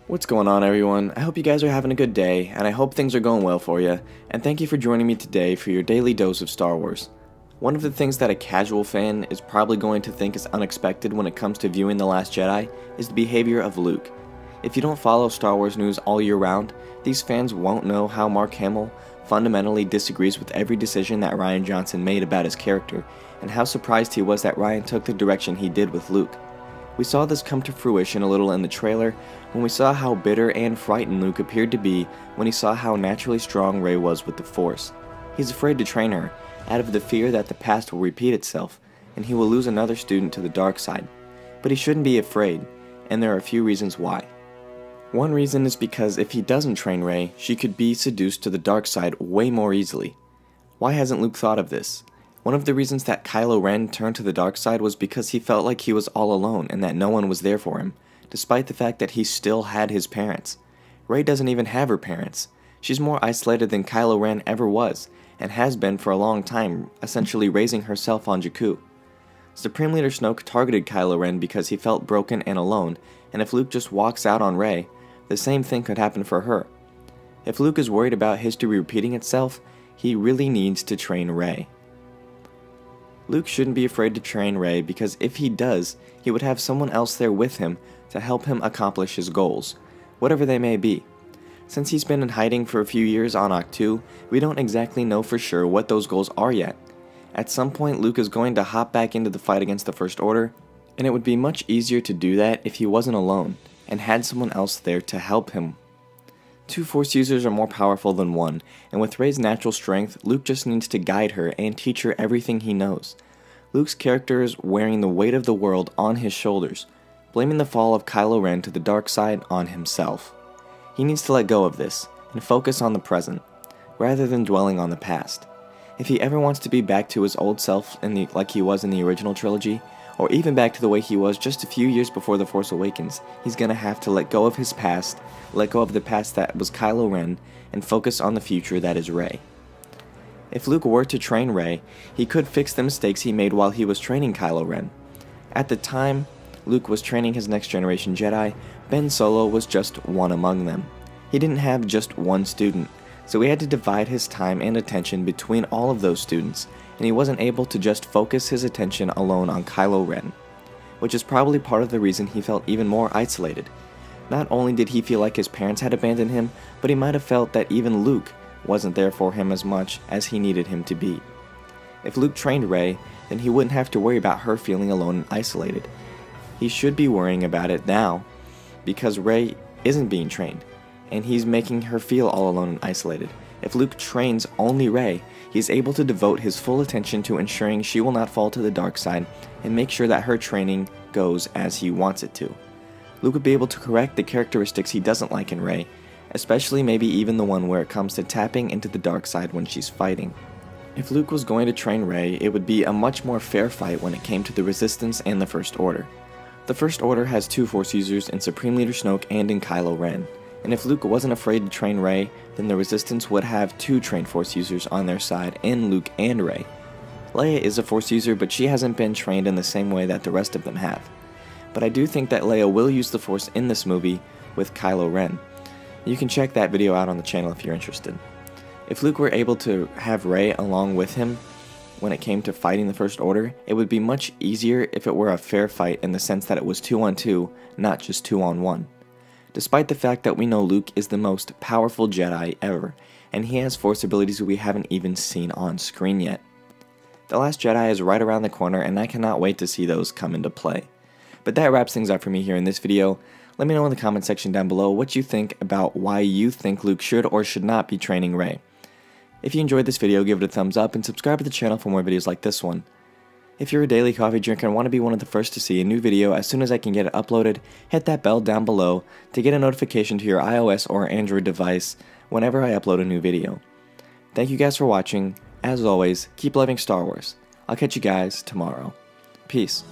What's going on, everyone? I hope you guys are having a good day, and I hope things are going well for you, and thank you for joining me today for your daily dose of Star Wars. One of the things that a casual fan is probably going to think is unexpected when it comes to viewing The Last Jedi is the behavior of Luke. If you don't follow Star Wars news all year round, these fans won't know how Mark Hamill fundamentally disagrees with every decision that Rian Johnson made about his character, and how surprised he was that Rian took the direction he did with Luke. We saw this come to fruition a little in the trailer when we saw how bitter and frightened Luke appeared to be when he saw how naturally strong Rey was with the Force. He's afraid to train her, out of the fear that the past will repeat itself, and he will lose another student to the dark side. But he shouldn't be afraid, and there are a few reasons why. One reason is because if he doesn't train Rey, she could be seduced to the dark side way more easily. Why hasn't Luke thought of this? One of the reasons that Kylo Ren turned to the dark side was because he felt like he was all alone and that no one was there for him, despite the fact that he still had his parents. Rey doesn't even have her parents. She's more isolated than Kylo Ren ever was, and has been for a long time, essentially raising herself on Jakku. Supreme Leader Snoke targeted Kylo Ren because he felt broken and alone, and if Luke just walks out on Rey, the same thing could happen for her. If Luke is worried about history repeating itself, he really needs to train Rey. Luke shouldn't be afraid to train Rey because if he does, he would have someone else there with him to help him accomplish his goals, whatever they may be. Since he's been in hiding for a few years on Ahch-To, we don't exactly know for sure what those goals are yet. At some point, Luke is going to hop back into the fight against the First Order, and it would be much easier to do that if he wasn't alone and had someone else there to help him. Two Force users are more powerful than one, and with Rey's natural strength, Luke just needs to guide her and teach her everything he knows. Luke's character is wearing the weight of the world on his shoulders, blaming the fall of Kylo Ren to the dark side on himself. He needs to let go of this, and focus on the present, rather than dwelling on the past. If he ever wants to be back to his old self like he was in the original trilogy, or even back to the way he was just a few years before The Force Awakens, he's gonna have to let go of his past, let go of the past that was Kylo Ren, and focus on the future that is Rey. If Luke were to train Rey, he could fix the mistakes he made while he was training Kylo Ren. At the time Luke was training his next generation Jedi, Ben Solo was just one among them. He didn't have just one student, so he had to divide his time and attention between all of those students, and he wasn't able to just focus his attention alone on Kylo Ren, which is probably part of the reason he felt even more isolated. Not only did he feel like his parents had abandoned him, but he might have felt that even Luke wasn't there for him as much as he needed him to be. If Luke trained Rey, then he wouldn't have to worry about her feeling alone and isolated. He should be worrying about it now, because Rey isn't being trained, and he's making her feel all alone and isolated. If Luke trains only Rey, he's able to devote his full attention to ensuring she will not fall to the dark side, and make sure that her training goes as he wants it to. Luke would be able to correct the characteristics he doesn't like in Rey, especially maybe even the one where it comes to tapping into the dark side when she's fighting. If Luke was going to train Rey, it would be a much more fair fight when it came to the Resistance and the First Order. The First Order has two Force users in Supreme Leader Snoke and in Kylo Ren, and if Luke wasn't afraid to train Rey, then the Resistance would have two trained Force users on their side in Luke and Rey. Leia is a Force user, but she hasn't been trained in the same way that the rest of them have. But I do think that Leia will use the Force in this movie with Kylo Ren. You can check that video out on the channel if you're interested. If Luke were able to have Rey along with him when it came to fighting the First Order, it would be much easier if it were a fair fight in the sense that it was 2-on-2, not just 2-on-1. Despite the fact that we know Luke is the most powerful Jedi ever, and he has Force abilities we haven't even seen on screen yet. The Last Jedi is right around the corner, and I cannot wait to see those come into play. But that wraps things up for me here in this video. Let me know in the comment section down below what you think about why you think Luke should or should not be training Rey. If you enjoyed this video, give it a thumbs up and subscribe to the channel for more videos like this one. If you're a daily coffee drinker and want to be one of the first to see a new video as soon as I can get it uploaded, hit that bell down below to get a notification to your iOS or Android device whenever I upload a new video. Thank you guys for watching. As always, keep loving Star Wars. I'll catch you guys tomorrow. Peace.